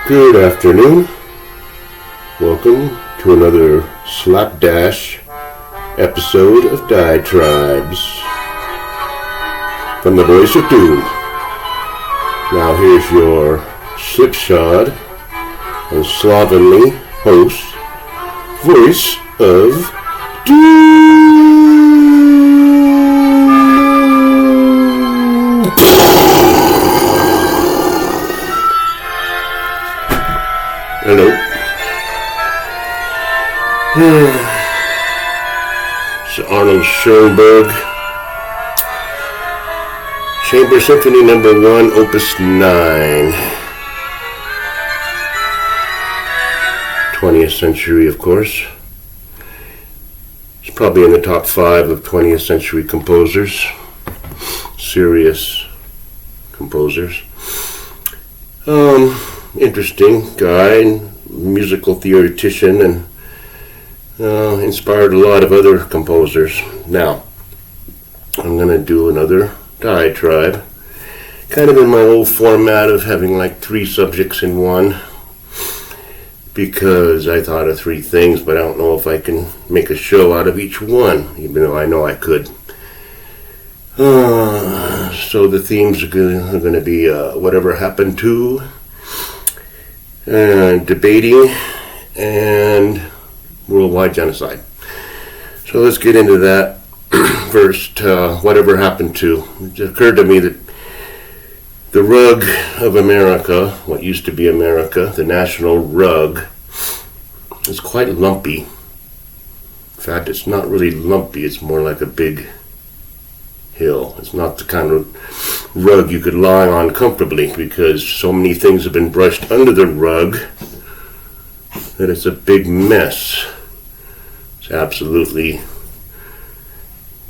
Good afternoon. Welcome to another slapdash episode of Diatribes from the Voice of Doom. Now here's your slipshod and slovenly host, Voice of Doom. Hello. It's Arnold Schoenberg. Chamber Symphony Number 1, Opus 9. 20th century, of course. It's probably in the top 5 of 20th century composers. Serious composers. Interesting guy, musical theoretician, and inspired a lot of other composers. Now, I'm going to do another diatribe, kind of in my old format of having like 3 subjects in one, because I thought of 3 things, but I don't know if I can make a show out of each one, even though I know I could. So the themes are going to be whatever happened to, debating, and worldwide genocide. So let's get into that. First, whatever happened to. It occurred to me that the rug of America, what used to be America, the national rug, is quite lumpy. In fact, it's not really lumpy, it's more like a big hill. It's not the kind of rug you could lie on comfortably, because so many things have been brushed under the rug that it's a big mess. It's absolutely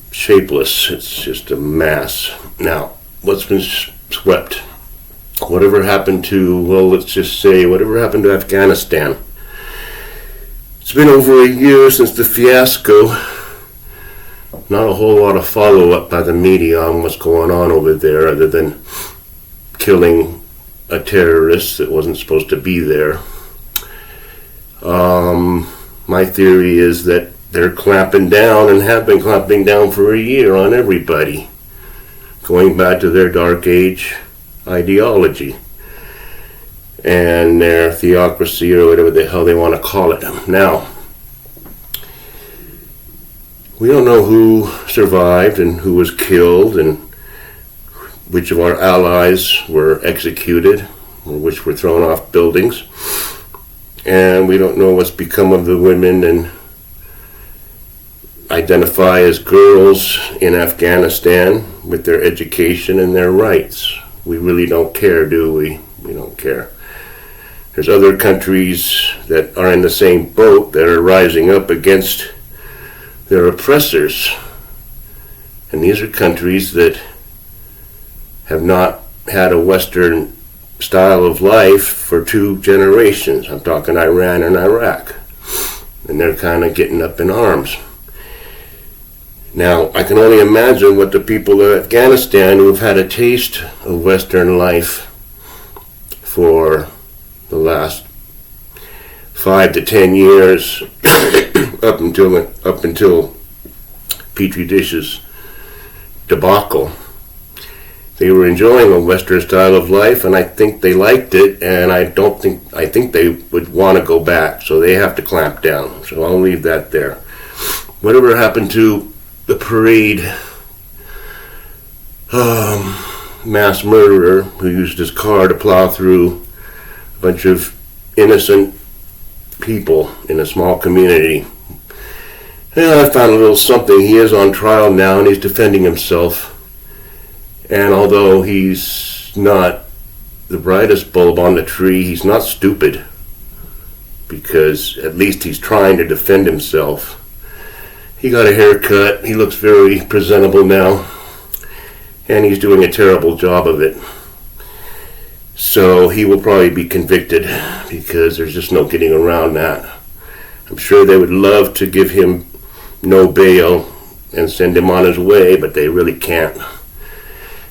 shapeless. It's just a mass. Now, what's been swept? Whatever happened to, well, let's just say, whatever happened to Afghanistan? It's been over a year since the fiasco. Not a whole lot of follow-up by the media on what's going on over there, other than killing a terrorist that wasn't supposed to be there. My theory is that they're clamping down, and have been clamping down for a year, on everybody, going back to their dark age ideology and their theocracy, or whatever the hell they want to call it. Now, we don't know who survived and who was killed, and which of our allies were executed, or which were thrown off buildings. And we don't know what's become of the women and identify as girls in Afghanistan with their education and their rights. We really don't care, do we? We don't care. There's other countries that are in the same boat that are rising up against their oppressors. And these are countries that have not had a Western style of life for 2 generations. I'm talking Iran and Iraq. And they're kind of getting up in arms. Now, I can only imagine what the people of Afghanistan, who have had a taste of Western life for the last 5 to 10 years, up until Petri Dish's debacle, they were enjoying a Western style of life, and I think they liked it, and I think they would want to go back, so they have to clamp down. So I'll leave that there. Whatever happened to the parade mass murderer who used his car to plow through a bunch of innocent people in a small community? And I found a little something. He is on trial now, and he's defending himself. And although he's not the brightest bulb on the tree, he's not stupid, because at least he's trying to defend himself. He got a haircut. He looks very presentable now, and he's doing a terrible job of it. So he will probably be convicted, because there's just no getting around that. I'm sure they would love to give him no bail and send him on his way, but they really can't.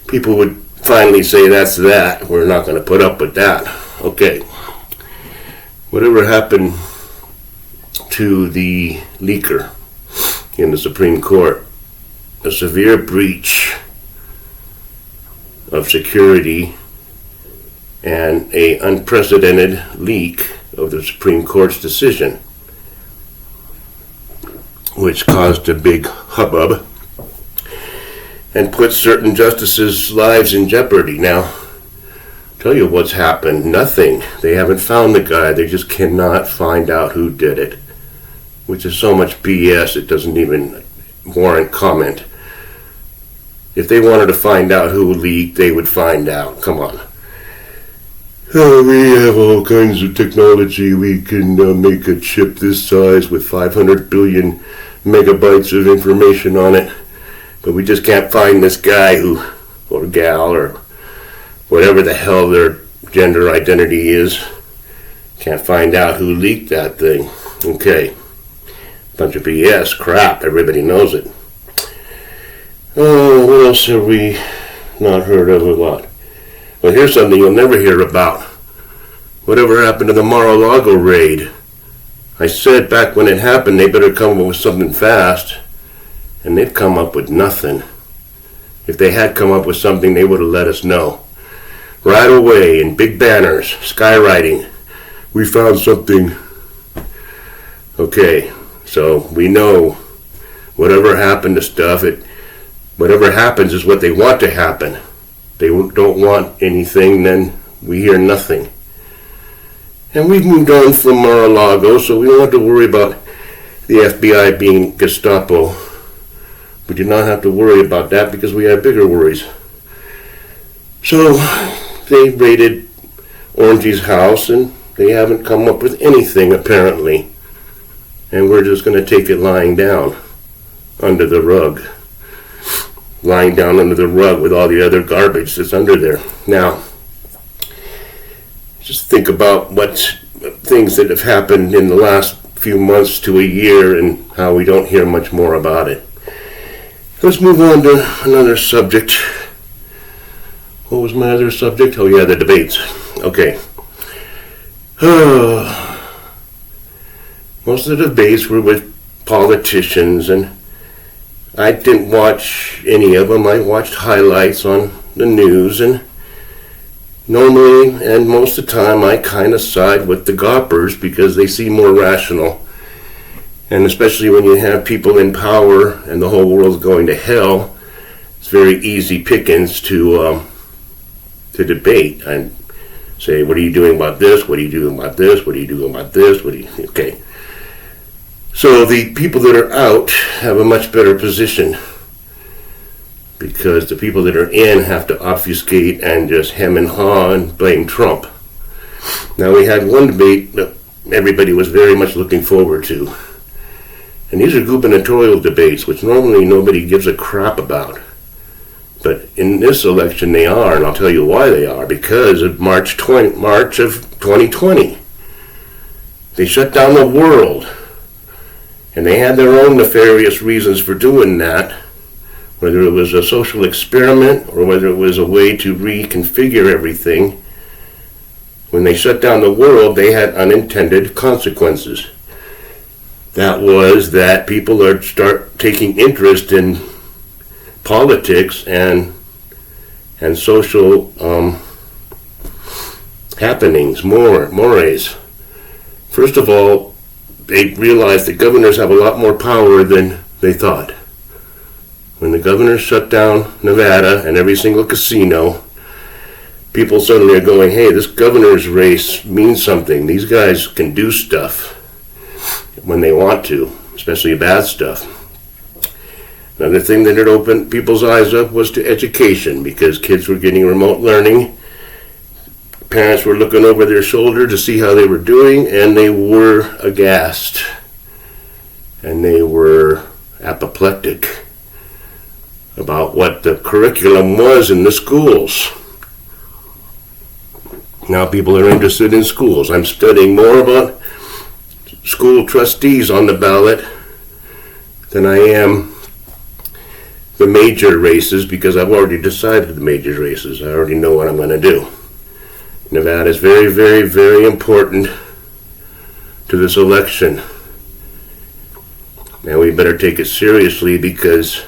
People would finally say, that's that. We're not going to put up with that. Okay. whatever happened to the leaker in the Supreme Court, a severe breach of security and an unprecedented leak of the Supreme Court's decision, which caused a big hubbub and put certain justices' lives in jeopardy. Now, tell you what's happened. Nothing. They haven't found the guy. They just cannot find out who did it, which is so much BS it doesn't even warrant comment. If they wanted to find out who leaked, they would find out. Come on. Oh, we have all kinds of technology. We can make a chip this size with 500 billion megabytes of information on it. But we just can't find this guy who, or gal, or whatever the hell their gender identity is. Can't find out who leaked that thing. Okay. Bunch of BS, crap, everybody knows it. Oh, what else have we not heard of a lot? Well, here's something you'll never hear about. Whatever happened to the Mar-a-Lago raid? I said back when it happened they better come up with something fast, and they've come up with nothing. If they had come up with something, they would have let us know. Right away, in big banners, skywriting, we found something. Okay, so we know whatever happened to stuff, whatever happens is what they want to happen. They don't want anything, then we hear nothing. And we've moved on from Mar-a-Lago, so we don't have to worry about the FBI being Gestapo. We do not have to worry about that because we have bigger worries. So they raided Orangey's house and they haven't come up with anything apparently. And we're just going to take it lying down under the rug. Lying down under the rug with all the other garbage that's under there. Now, just think about what things that have happened in the last few months to a year and how we don't hear much more about it. Let's move on to another subject. What was my other subject? Oh yeah, the debates. Okay. Most of the debates were with politicians, and I didn't watch any of them. I watched highlights on the news, and normally, and most of the time, I kind of side with the goppers because they seem more rational. And especially when you have people in power and the whole world's going to hell, it's very easy pickings to debate and say, what are you doing about this? What are you doing about this? What are you doing about this? Okay. So the people that are out have a much better position because the people that are in have to obfuscate and just hem and haw and blame Trump. Now we had one debate that everybody was very much looking forward to. And these are gubernatorial debates, which normally nobody gives a crap about. But in this election they are, and I'll tell you why they are. Because of March of 2020. They shut down the world. And they had their own nefarious reasons for doing that. Whether it was a social experiment or whether it was a way to reconfigure everything. When they shut down the world, they had unintended consequences. That was that people start taking interest in politics and social happenings, mores. First of all, they realized that governors have a lot more power than they thought. When the governor shut down Nevada and every single casino, people suddenly are going, hey, this governor's race means something. These guys can do stuff when they want to, especially bad stuff. Another thing that had opened people's eyes up was to education, because kids were getting remote learning. Parents were looking over their shoulder to see how they were doing, and they were aghast. And they were apoplectic about what the curriculum was in the schools. Now people are interested in schools. I'm studying more about school trustees on the ballot than I am the major races, because I've already decided the major races. I already know what I'm going to do. Nevada is very, very, very important to this election. Now we better take it seriously, because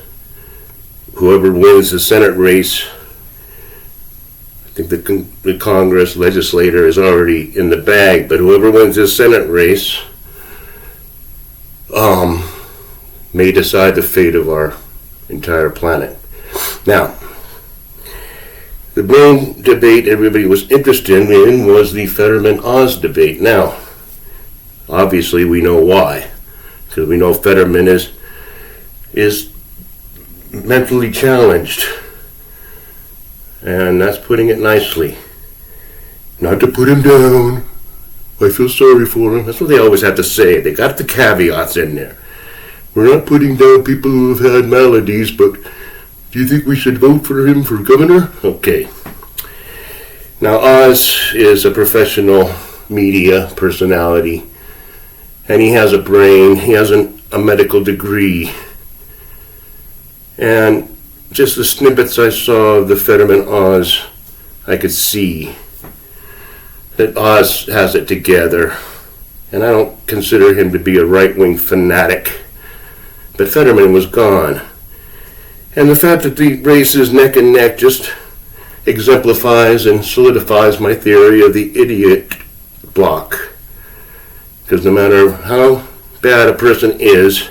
whoever wins the Senate race, I think the Congress legislator is already in the bag, but whoever wins this Senate race may decide the fate of our entire planet. Now, the main debate everybody was interested in was the Fetterman-Oz debate. Now, obviously we know why, because we know Fetterman is mentally challenged, and that's putting it nicely. Not to put him down, I feel sorry for him. That's what they always have to say. They got the caveats in there. We're not putting down people who have had maladies, but do you think we should vote for him for governor? Okay. Now, Oz is a professional media personality, and he has a brain. He has a medical degree. And just the snippets I saw of the Fetterman-Oz, I could see that Oz has it together. And I don't consider him to be a right-wing fanatic. But Fetterman was gone. And the fact that the race is neck and neck just exemplifies and solidifies my theory of the idiot block. Because no matter how bad a person is,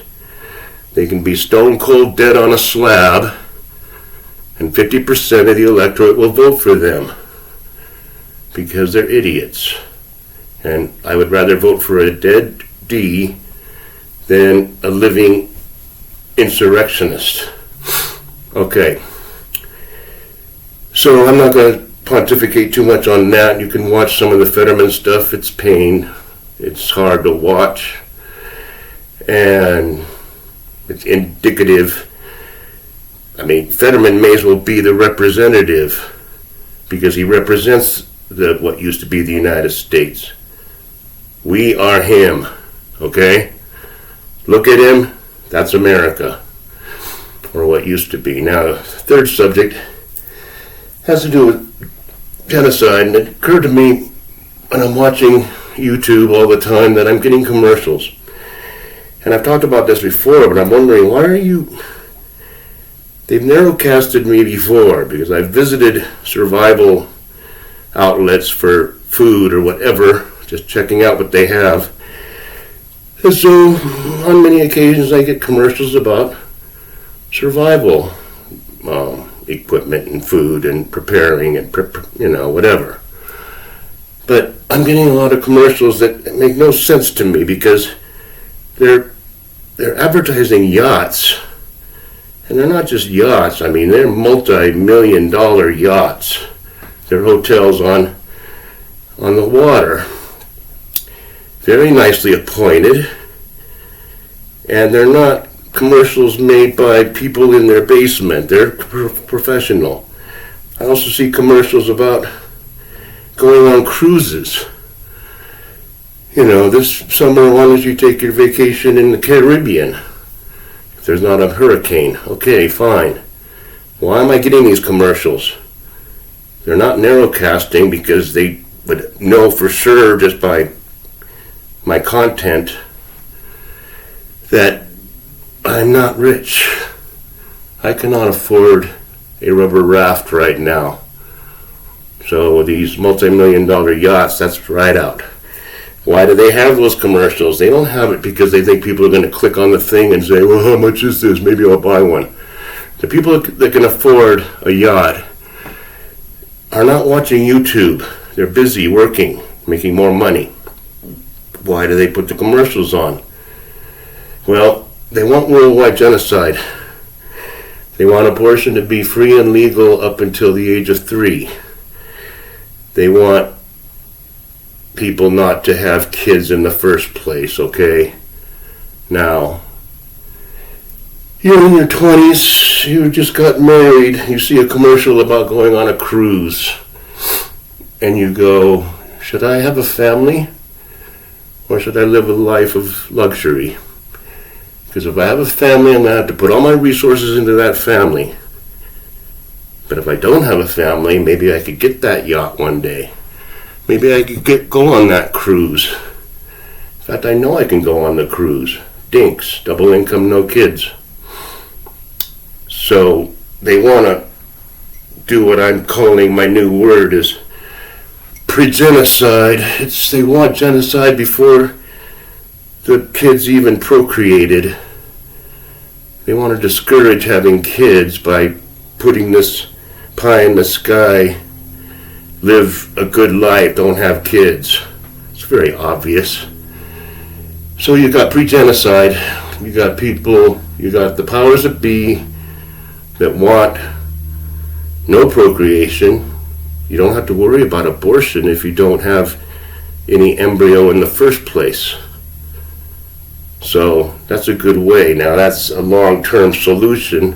they can be stone cold dead on a slab, and 50% of the electorate will vote for them because they're idiots. And I would rather vote for a dead D than a living insurrectionist. Okay. So I'm not going to pontificate too much on that. You can watch some of the Fetterman stuff. It's pain. It's hard to watch. And it's indicative. I mean, Fetterman may as well be the representative, because he represents what used to be the United States. We are him, okay? Look at him, that's America, or what used to be. Now, the third subject has to do with genocide, and it occurred to me when I'm watching YouTube all the time that I'm getting commercials. And I've talked about this before, but I'm wondering, why are you... They've narrowcasted me before, because I've visited survival outlets for food or whatever, just checking out what they have. And so, on many occasions, I get commercials about survival equipment and food and preparing and, whatever. But I'm getting a lot of commercials that make no sense to me, because they're advertising yachts. And they're not just yachts. I mean, they're multi-million-dollar yachts. They're hotels on the water. Very nicely appointed. And they're not commercials made by people in their basement. They're professional. I also see commercials about going on cruises. This summer, why don't you take your vacation in the Caribbean? If there's not a hurricane. Okay, fine. Why am I getting these commercials? They're not narrowcasting, because they would know for sure just by my content that I'm not rich. I cannot afford a rubber raft right now. So these multi-million-dollar yachts, that's right out. Why do they have those commercials? They don't have it because they think people are going to click on the thing and say, well, how much is this? Maybe I'll buy one. The people that can afford a yacht are not watching YouTube. They're busy working, making more money. Why do they put the commercials on? Well, they want worldwide genocide. They want abortion to be free and legal up until the age of 3. They want people not to have kids in the first place, okay? Now, you're in your 20s, you just got married, you see a commercial about going on a cruise, and you go, should I have a family, or should I live a life of luxury? Because if I have a family, I'm going to have to put all my resources into that family. But if I don't have a family, maybe I could get that yacht one day. Maybe I could go on that cruise. If fact, I know I can go on the cruise. Dinks, double income, no kids. So they want to do what I'm calling my new word is pregenocide. They want genocide before the kids even procreated. They want to discourage having kids by putting this pie in the sky, live a good life, don't have kids. It's very obvious. So you got pregenocide, you got people, you got the powers that be that want no procreation. You don't have to worry about abortion if you don't have any embryo in the first place. So that's a good way. Now that's a long-term solution.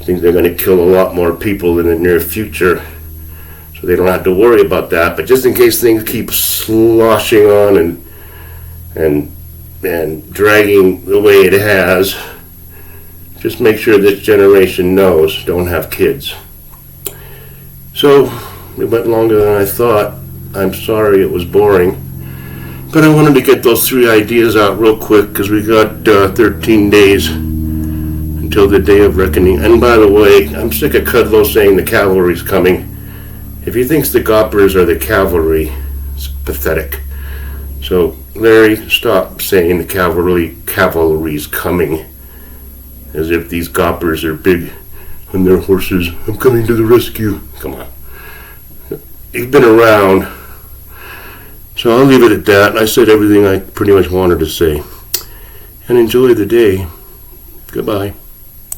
I think they're going to kill a lot more people in the near future, so they don't have to worry about that. But just in case things keep sloshing on and dragging the way it has, just make sure this generation knows, don't have kids. So it went longer than I thought. I'm sorry it was boring. But I wanted to get those 3 ideas out real quick because we got 13 days until the day of reckoning. And by the way, I'm sick of Kudlow saying the cavalry's coming. If he thinks the Goppers are the cavalry, it's pathetic. So Larry, stop saying the cavalry's coming as if these Goppers are big on their horses. I'm coming to the rescue. Come on. You've been around. So I'll leave it at that. I said everything I pretty much wanted to say. And enjoy the day. Goodbye.